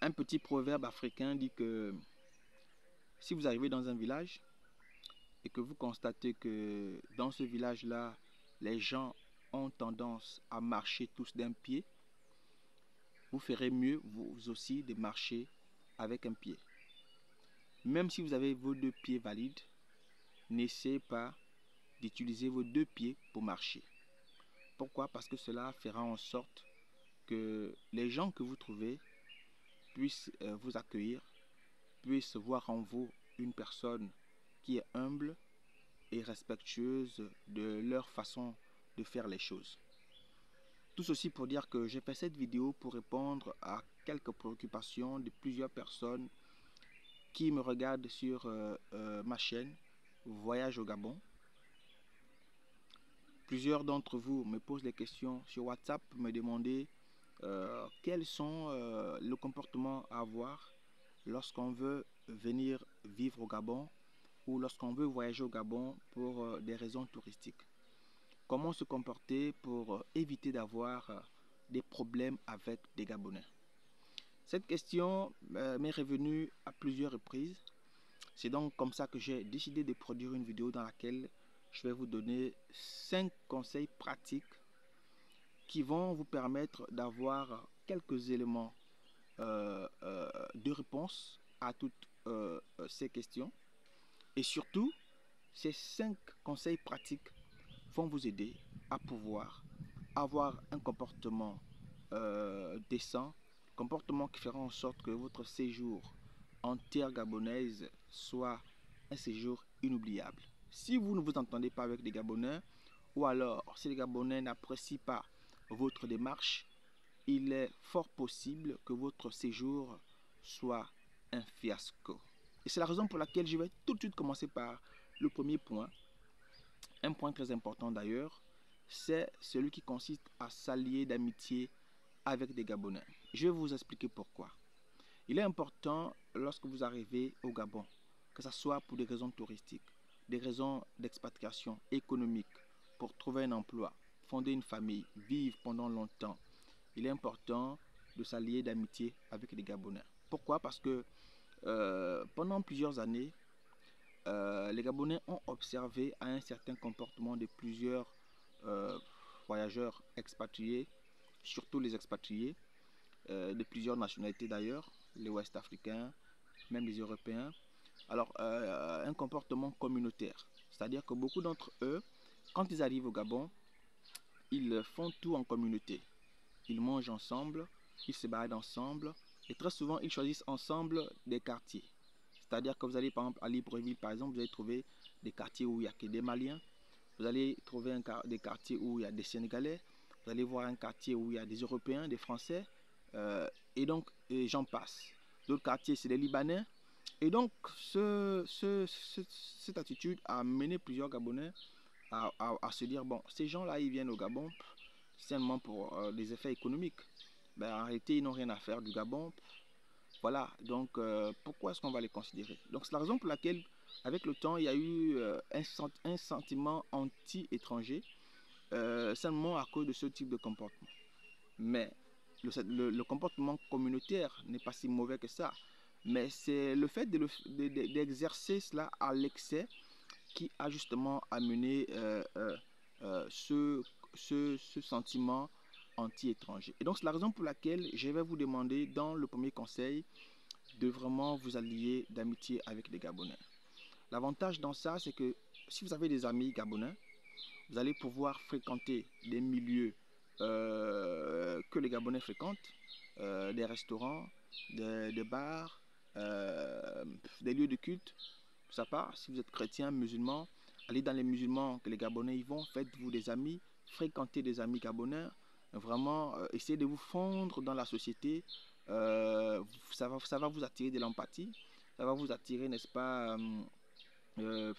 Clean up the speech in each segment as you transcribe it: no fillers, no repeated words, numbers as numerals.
Un petit proverbe africain dit que si vous arrivez dans un village et que vous constatez que dans ce village-là, les gens ont tendance à marcher tous d'un pied, vous ferez mieux vous aussi de marcher avec un pied. Même si vous avez vos deux pieds valides, n'essayez pas d'utiliser vos deux pieds pour marcher. Pourquoi? Parce que cela fera en sorte que les gens que vous trouvez puissent vous accueillir, puissent voir en vous une personne qui est humble et respectueuse de leur façon de faire les choses. Tout ceci pour dire que j'ai fait cette vidéo pour répondre à quelques préoccupations de plusieurs personnes qui me regardent sur ma chaîne Voyage au Gabon. Plusieurs d'entre vous me posent des questions sur WhatsApp pour me demander quels sont le comportement à avoir lorsqu'on veut venir vivre au Gabon ou lorsqu'on veut voyager au Gabon pour des raisons touristiques. Comment se comporter pour éviter d'avoir des problèmes avec des Gabonais. Cette question m'est revenue à plusieurs reprises. C'est donc comme ça que j'ai décidé de produire une vidéo dans laquelle je vais vous donner 5 conseils pratiques qui vont vous permettre d'avoir quelques éléments de réponse à toutes ces questions. Et surtout, ces 5 conseils pratiques vont vous aider à pouvoir avoir un comportement décent, comportement qui fera en sorte que votre séjour en terre gabonaise soit un séjour inoubliable. Si vous ne vous entendez pas avec les Gabonais, ou alors si les Gabonais n'apprécient pas votre démarche, il est fort possible que votre séjour soit un fiasco. Et c'est la raison pour laquelle je vais tout de suite commencer par le premier point. Un point très important d'ailleurs, c'est celui qui consiste à s'allier d'amitié avec des Gabonais. Je vais vous expliquer pourquoi. Il est important lorsque vous arrivez au Gabon, que ce soit pour des raisons touristiques, des raisons d'expatriation économique, pour trouver un emploi, fonder une famille, vivre pendant longtemps. Il est important de s'allier d'amitié avec les Gabonais. Pourquoi? Parce que pendant plusieurs années, les Gabonais ont observé un certain comportement de plusieurs voyageurs expatriés, surtout les expatriés, de plusieurs nationalités d'ailleurs, les Ouest-Africains, même les Européens. Alors, un comportement communautaire, c'est-à-dire que beaucoup d'entre eux, quand ils arrivent au Gabon, ils font tout en communauté. Ils mangent ensemble, ils se baladent ensemble, et très souvent, ils choisissent ensemble des quartiers. C'est-à-dire que vous allez par exemple à Libreville, par exemple, vous allez trouver des quartiers où il n'y a que des Maliens. Vous allez trouver des quartiers où il y a des Sénégalais. Vous allez voir un quartier où il y a des Européens, des Français. Et donc, j'en passe. D'autres quartiers, c'est des Libanais. Et donc, cette attitude a mené plusieurs Gabonais à se dire, bon, ces gens-là, ils viennent au Gabon seulement pour des effets économiques. Ben, en réalité, ils n'ont rien à faire du Gabon. Voilà, donc pourquoi est-ce qu'on va les considérer? Donc c'est la raison pour laquelle, avec le temps, il y a eu un sentiment anti-étranger, seulement à cause de ce type de comportement. Mais le comportement communautaire n'est pas si mauvais que ça. Mais c'est le fait d'exercer cela à l'excès qui a justement amené ce sentiment anti-étranger. Et donc c'est la raison pour laquelle je vais vous demander dans le premier conseil de vraiment vous allier d'amitié avec les Gabonais. L'avantage dans ça, c'est que si vous avez des amis gabonais, vous allez pouvoir fréquenter des milieux que les Gabonais fréquentent, des restaurants, des bars, des lieux de culte. Pour sa part, si vous êtes chrétien, musulman, allez dans les musulmans que les Gabonais y vont, faites-vous des amis, fréquentez des amis gabonais, vraiment essayez de vous fondre dans la société. Ça va vous attirer de l'empathie, ça va vous attirer, n'est-ce pas, de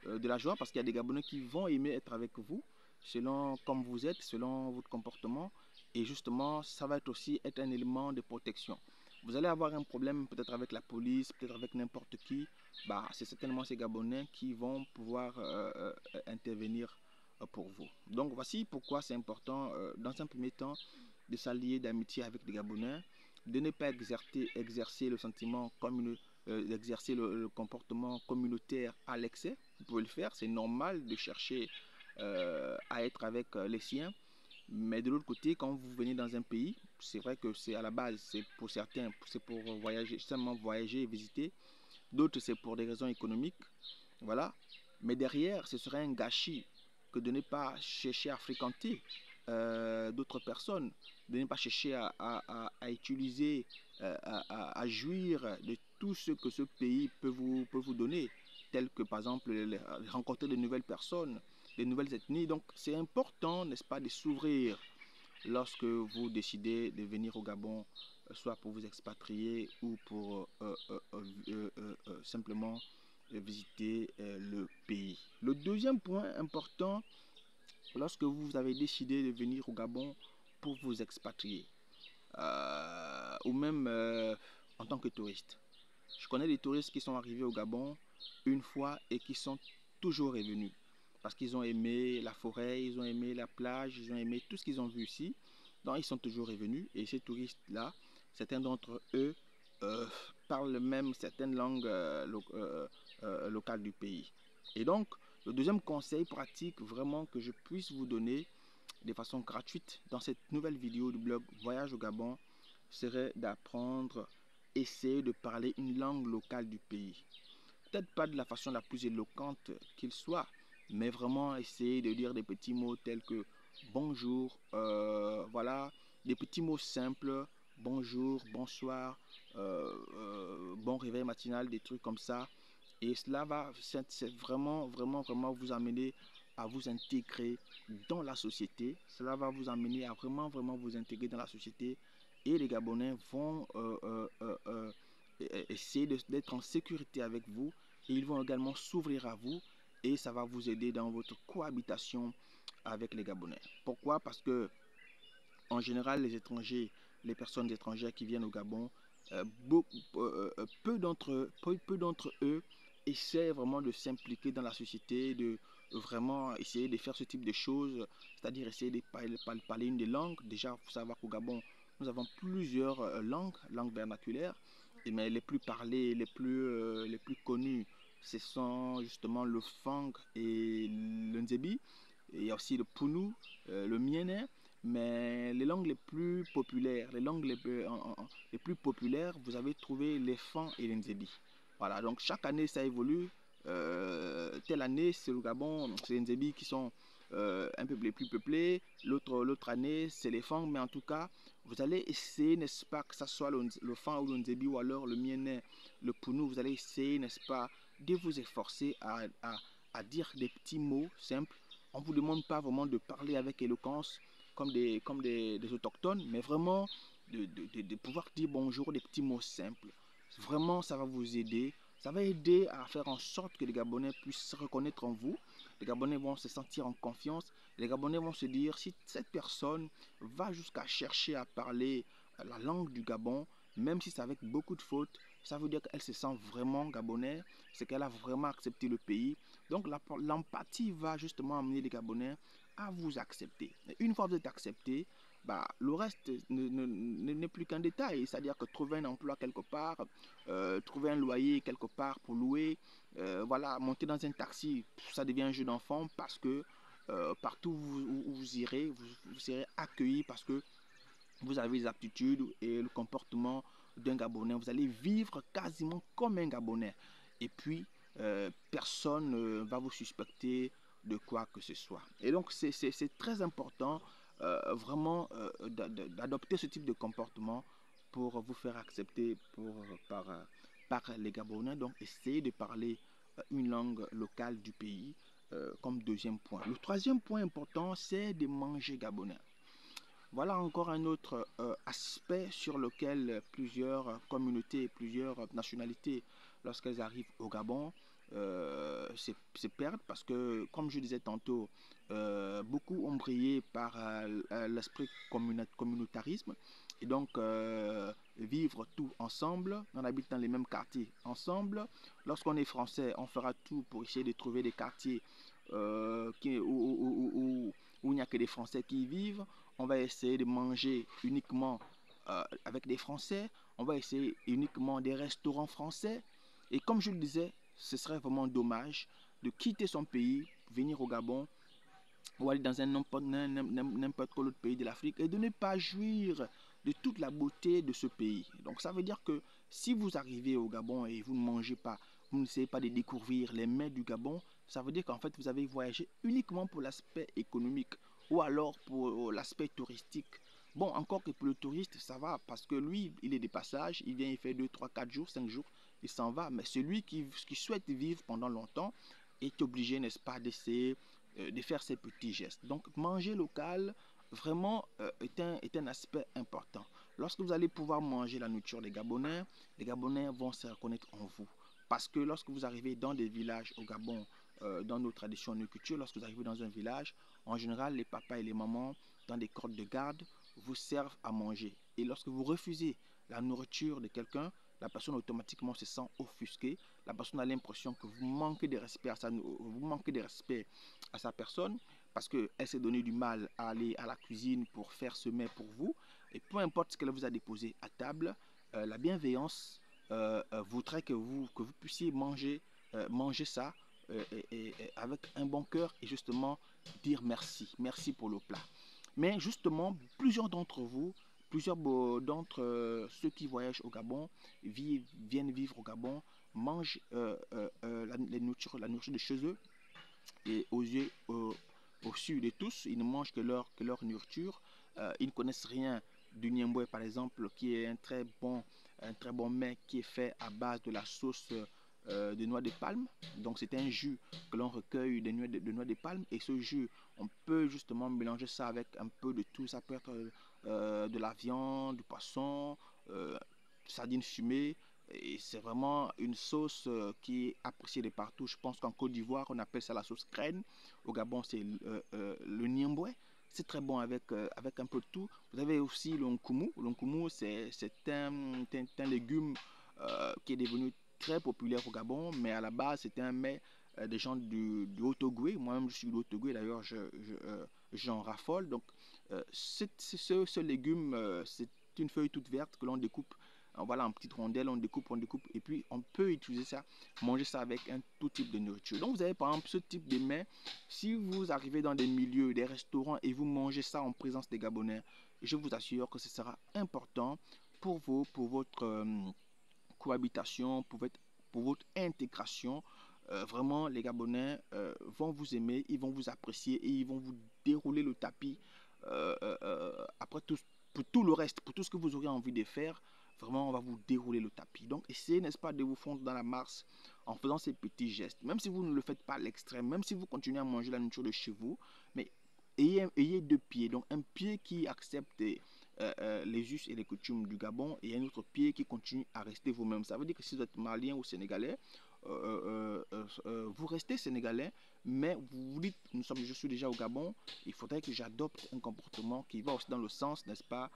la joie, parce qu'il y a des Gabonais qui vont aimer être avec vous, selon comme vous êtes, selon votre comportement, et justement, ça va aussi être un élément de protection. Vous allez avoir un problème peut-être avec la police, peut-être avec n'importe qui, bah, c'est certainement ces Gabonais qui vont pouvoir intervenir pour vous. Donc voici pourquoi c'est important, dans un premier temps, de s'allier d'amitié avec les Gabonais. de ne pas exercer le sentiment d'exercer le comportement communautaire à l'excès. Vous pouvez le faire, c'est normal de chercher à être avec les siens. Mais de l'autre côté, quand vous venez dans un pays, c'est vrai que c'est à la base, c'est pour certains, c'est pour voyager, seulement voyager et visiter. D'autres, c'est pour des raisons économiques. Voilà. Mais derrière, ce serait un gâchis que de ne pas chercher à fréquenter d'autres personnes, de ne pas chercher à utiliser, à jouir de tout ce que ce pays peut vous donner, tel que par exemple rencontrer de nouvelles personnes, de nouvelles ethnies. Donc c'est important, n'est-ce pas, de s'ouvrir lorsque vous décidez de venir au Gabon, soit pour vous expatrier ou pour simplement visiter le pays. Le deuxième point important, lorsque vous avez décidé de venir au Gabon pour vous expatrier, ou même en tant que touriste. Je connais des touristes qui sont arrivés au Gabon une fois et qui sont toujours revenus. Parce qu'ils ont aimé la forêt, ils ont aimé la plage, ils ont aimé tout ce qu'ils ont vu ici. Donc ils sont toujours revenus. Et ces touristes-là, certains d'entre eux euh, parlent même certaines langues locales du pays. Et donc, le deuxième conseil pratique vraiment que je puisse vous donner de façon gratuite dans cette nouvelle vidéo du blog Voyage au Gabon serait d'apprendre, essayer de parler une langue locale du pays. Peut-être pas de la façon la plus éloquente qu'il soit, mais vraiment essayer de dire des petits mots tels que bonjour, voilà, des petits mots simples, bonjour, bonsoir, bon réveil matinal, des trucs comme ça. Et cela va vraiment vous amener à vous intégrer dans la société. Cela va vous amener à vraiment vous intégrer dans la société. Et les Gabonais vont essayer d'être en sécurité avec vous. Et ils vont également s'ouvrir à vous. Et ça va vous aider dans votre cohabitation avec les Gabonais. Pourquoi? Parce que en général, les étrangers, les personnes étrangères qui viennent au Gabon, peu d'entre eux essaient vraiment de s'impliquer dans la société, de vraiment essayer de faire ce type de choses, c'est-à-dire essayer de parler une des langues. Déjà, il faut savoir qu'au Gabon, nous avons plusieurs langues vernaculaires, mais les plus parlées, les plus connues, ce sont justement le Fang et le Nzebi. Il y a aussi le Punu, le Mienè. Mais les langues les plus populaires, les plus populaires, vous avez trouvé les Fang et les Nzebi. Voilà, donc chaque année ça évolue. Telle année, c'est le Gabon, c'est les Nzebi qui sont un peu les plus peuplés. L'autre année, c'est les Fang. Mais en tout cas, vous allez essayer, n'est-ce pas, que ce soit le Fang ou le Nzebi ou alors le Mienè, le Punu, vous allez essayer, n'est-ce pas, de vous efforcer à dire des petits mots simples. On ne vous demande pas vraiment de parler avec éloquence comme des autochtones, mais vraiment de pouvoir dire bonjour, des petits mots simples. Vraiment, ça va vous aider. Ça va aider à faire en sorte que les Gabonais puissent se reconnaître en vous. Les Gabonais vont se sentir en confiance. Les Gabonais vont se dire, si cette personne va jusqu'à chercher à parler la langue du Gabon, même si c'est avec beaucoup de fautes, ça veut dire qu'elle se sent vraiment gabonais, c'est qu'elle a vraiment accepté le pays. Donc l'empathie va justement amener les Gabonais à vous accepter. Et une fois que vous êtes accepté, bah, le reste n'est plus qu'un détail. C'est-à-dire que trouver un emploi quelque part, trouver un loyer quelque part pour louer, voilà, monter dans un taxi, ça devient un jeu d'enfant parce que partout où vous irez, vous serez accueilli parce que vous avez les aptitudes et le comportement d'un Gabonais. Vous allez vivre quasiment comme un Gabonais. Et puis, personne ne va vous suspecter de quoi que ce soit. Et donc, c'est très important vraiment d'adopter ce type de comportement pour vous faire accepter par les Gabonais. Donc, essayez de parler une langue locale du pays comme deuxième point. Le troisième point important, c'est de manger gabonais. Voilà encore un autre aspect sur lequel plusieurs communautés, plusieurs nationalités, lorsqu'elles arrivent au Gabon, se perdent parce que, comme je disais tantôt, beaucoup ont brillé par l'esprit communautarisme et donc vivre tout ensemble. On habite dans les mêmes quartiers ensemble. Lorsqu'on est français, on fera tout pour essayer de trouver des quartiers où il n'y a que des Français qui y vivent. On va essayer de manger uniquement avec des Français, on va essayer uniquement des restaurants français. Et comme je le disais, ce serait vraiment dommage de quitter son pays, venir au Gabon ou aller dans n'importe quel autre pays de l'Afrique et de ne pas jouir de toute la beauté de ce pays. Donc ça veut dire que si vous arrivez au Gabon et vous ne mangez pas, vous n'essayez pas de découvrir les mets du Gabon, ça veut dire qu'en fait vous avez voyagé uniquement pour l'aspect économique ou alors pour l'aspect touristique. Bon, encore que pour le touriste, ça va parce que lui, il est de passage, il vient, il fait 2, 3, 4 jours, 5 jours, il s'en va. Mais celui qui souhaite vivre pendant longtemps est obligé, n'est-ce pas, d'essayer de faire ces petits gestes. Donc, manger local, vraiment, est un aspect important. Lorsque vous allez pouvoir manger la nourriture des Gabonais vont se reconnaître en vous. Parce que lorsque vous arrivez dans des villages au Gabon, dans nos traditions, nos cultures, lorsque vous arrivez dans un village, en général, les papas et les mamans, dans des corps de garde, vous servent à manger. Et lorsque vous refusez la nourriture de quelqu'un, la personne automatiquement se sent offusquée. La personne a l'impression que vous manquez de respect à sa personne parce qu'elle s'est donné du mal à aller à la cuisine pour faire ce mets pour vous. Et peu importe ce qu'elle vous a déposé à table, la bienveillance voudrait que vous puissiez manger ça avec un bon cœur et justement dire merci. Merci pour le plat. Mais justement, plusieurs d'entre ceux qui voyagent au Gabon, viennent vivre au Gabon, mangent la nourriture de chez eux et aux yeux, au su de tous, ils ne mangent que leur nourriture. Ils ne connaissent rien du niemboué, par exemple, qui est un très bon mets qui est fait à base de la sauce de noix de palme. Donc c'est un jus que l'on recueille de noix de palme et ce jus, on peut justement mélanger ça avec un peu de tout. Ça peut être de la viande, du poisson, euh, sardines fumées. Et c'est vraiment une sauce qui est appréciée de partout. Je pense qu'en Côte d'Ivoire, on appelle ça la sauce crème. Au Gabon, c'est le niemboué. C'est très bon avec un peu de tout. Vous avez aussi le nkumu. Le nkumu, c'est un légume qui est devenu très populaire au Gabon, mais à la base, c'était un mets des gens du Haut-Ogooué. Moi-même, je suis du Haut-Ogooué, d'ailleurs, j'en raffole. Donc, ce légume, c'est une feuille toute verte que l'on découpe voilà, en petites rondelles, on découpe, et puis on peut utiliser ça, manger ça avec un tout type de nourriture. Donc vous avez par exemple ce type de mets, si vous arrivez dans des milieux, des restaurants, et vous mangez ça en présence des Gabonais, je vous assure que ce sera important pour vous, pour votre cohabitation, pour votre intégration. Vraiment, les Gabonais vont vous aimer, ils vont vous apprécier et ils vont vous dérouler le tapis après pour tout le reste, pour tout ce que vous aurez envie de faire. Vraiment, on va vous dérouler le tapis. Donc, essayez, n'est-ce pas, de vous fondre dans la masse en faisant ces petits gestes. Même si vous ne le faites pas à l'extrême, même si vous continuez à manger la nourriture de chez vous, mais ayez deux pieds. Donc, un pied qui accepte les us et les coutumes du Gabon et un autre pied qui continue à rester vous-même. Ça veut dire que si vous êtes malien ou sénégalais, vous restez sénégalais, mais vous vous dites, je suis déjà au Gabon, il faudrait que j'adopte un comportement qui va aussi dans le sens, n'est-ce pas,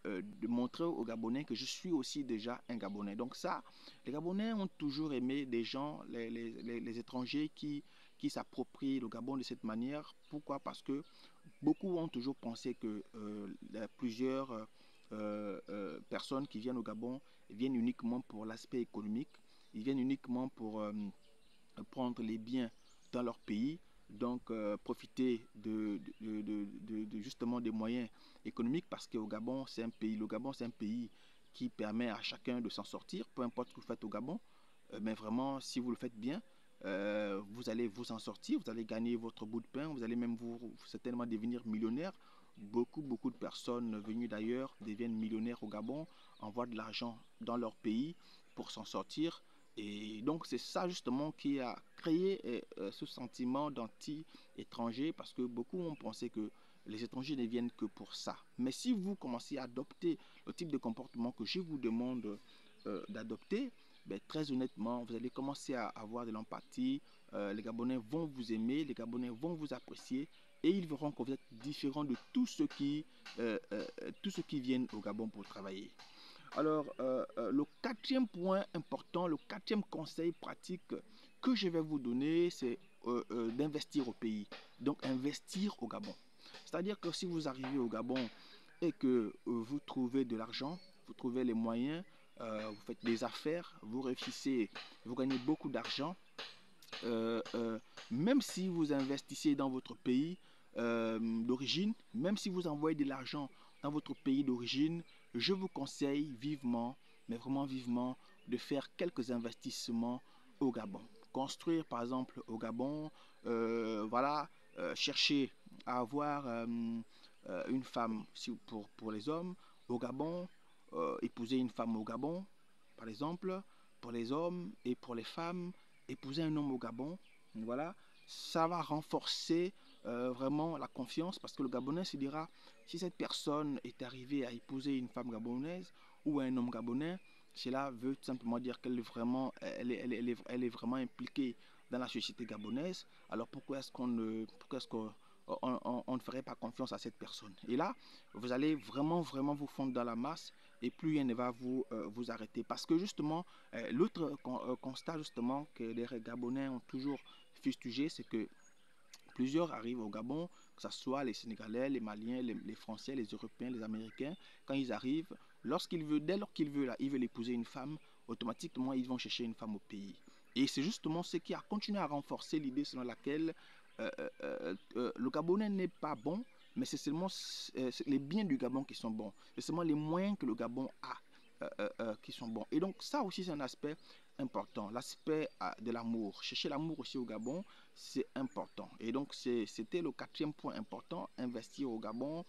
de montrer aux Gabonais que je suis aussi déjà un Gabonais. Donc ça, les Gabonais ont toujours aimé des gens, les étrangers qui s'approprient le Gabon de cette manière. Pourquoi? Parce que beaucoup ont toujours pensé que plusieurs personnes qui viennent au Gabon viennent uniquement pour l'aspect économique, ils viennent uniquement pour prendre les biens dans leur pays, donc profiter justement des moyens économiques parce qu'au Gabon, le Gabon, c'est un pays qui permet à chacun de s'en sortir, peu importe ce que vous faites au Gabon, mais vraiment, si vous le faites bien, vous allez vous en sortir, vous allez gagner votre bout de pain, vous allez même certainement devenir millionnaire. Beaucoup de personnes venues d'ailleurs deviennent millionnaires au Gabon, envoient de l'argent dans leur pays pour s'en sortir. Et donc c'est ça justement qui a créé ce sentiment d'anti-étranger parce que beaucoup ont pensé que les étrangers ne viennent que pour ça. Mais si vous commencez à adopter le type de comportement que je vous demande d'adopter, ben, très honnêtement, vous allez commencer à avoir de l'empathie. Les Gabonais vont vous aimer, les Gabonais vont vous apprécier et ils verront que vous êtes différent de tous ceux qui viennent au Gabon pour travailler. Alors, le quatrième point important, le quatrième conseil pratique que je vais vous donner, c'est d'investir au pays. Donc, investir au Gabon. C'est-à-dire que si vous arrivez au Gabon est que vous trouvez de l'argent, vous trouvez les moyens, vous faites des affaires, vous réussissez, vous gagnez beaucoup d'argent, euh, euh, même si vous investissez dans votre pays d'origine, même si vous envoyez de l'argent dans votre pays d'origine, je vous conseille vivement, mais vraiment vivement, de faire quelques investissements au Gabon. Construire par exemple au Gabon, voilà, chercher à avoir une femme pour les hommes au Gabon, épouser une femme au Gabon, par exemple, pour les hommes et pour les femmes, épouser un homme au Gabon, voilà, ça va renforcer vraiment la confiance parce que le Gabonais se dira, si cette personne est arrivée à épouser une femme gabonaise ou un homme gabonais, cela veut tout simplement dire qu'elle est vraiment, elle est vraiment impliquée dans la société gabonaise. Alors pourquoi est-ce qu'on on ne ferait pas confiance à cette personne? Et là, vous allez vraiment, vraiment vous fondre dans la masse et plus rien ne va vous arrêter. Parce que justement, l'autre constat justement que les Gabonais ont toujours fustigé, c'est que plusieurs arrivent au Gabon, que ce soit les Sénégalais, les Maliens, les Français, les Européens, les Américains, quand ils arrivent, dès lors qu'ils veulent, ils veulent épouser une femme, automatiquement ils vont chercher une femme au pays. Et c'est justement ce qui a continué à renforcer l'idée selon laquelle le Gabonais n'est pas bon, mais c'est seulement les biens du Gabon qui sont bons. C'est seulement les moyens que le Gabon a qui sont bons. Et donc ça aussi c'est un aspect important, l'aspect de l'amour. Chercher l'amour aussi au Gabon, c'est important. Et donc c'était le quatrième point important, investir au Gabon,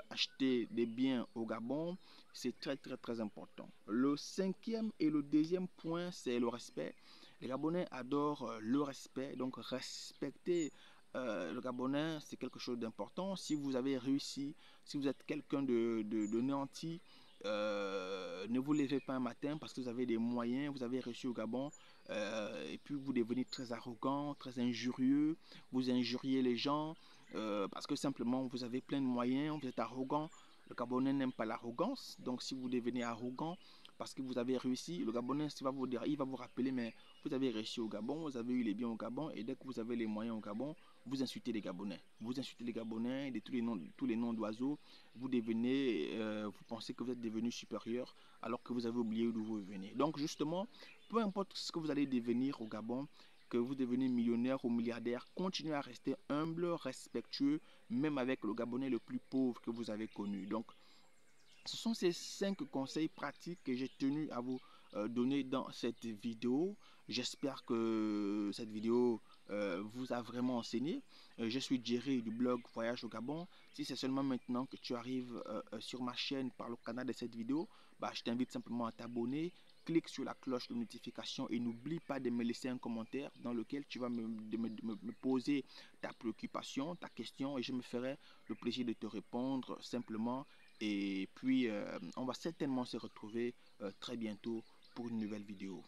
acheter des biens au Gabon, c'est très très très important. Le cinquième et le deuxième point, c'est le respect. Les Gabonais adorent le respect, donc respecter le Gabonais, c'est quelque chose d'important. Si vous avez réussi, si vous êtes quelqu'un de nanti, ne vous levez pas un matin parce que vous avez des moyens, vous avez réussi au Gabon, et puis vous devenez très arrogant, très injurieux, vous injuriez les gens parce que simplement vous avez plein de moyens, vous êtes arrogant. Le Gabonais n'aime pas l'arrogance, donc si vous devenez arrogant parce que vous avez réussi, le Gabonais va vous dire, il va vous rappeler, mais vous avez réussi au Gabon, vous avez eu les biens au Gabon, et dès que vous avez les moyens au Gabon, vous insultez les Gabonais. Vous insultez les Gabonais de tous les noms d'oiseaux, vous devenez, vous pensez que vous êtes devenu supérieur alors que vous avez oublié d'où vous venez. Donc justement, peu importe ce que vous allez devenir au Gabon, que vous devenez millionnaire ou milliardaire, continuez à rester humble, respectueux, même avec le Gabonais le plus pauvre que vous avez connu. Donc ce sont ces 5 conseils pratiques que j'ai tenu à vous donner dans cette vidéo. J'espère que cette vidéo vous a vraiment enseigné. Je suis Jerry du blog Voyage au Gabon. Si c'est seulement maintenant que tu arrives sur ma chaîne par le canal de cette vidéo, bah, je t'invite simplement à t'abonner. Clique sur la cloche de notification et n'oublie pas de me laisser un commentaire dans lequel tu vas me poser ta préoccupation, ta question et je me ferai le plaisir de te répondre simplement. Et puis, on va certainement se retrouver très bientôt pour une nouvelle vidéo.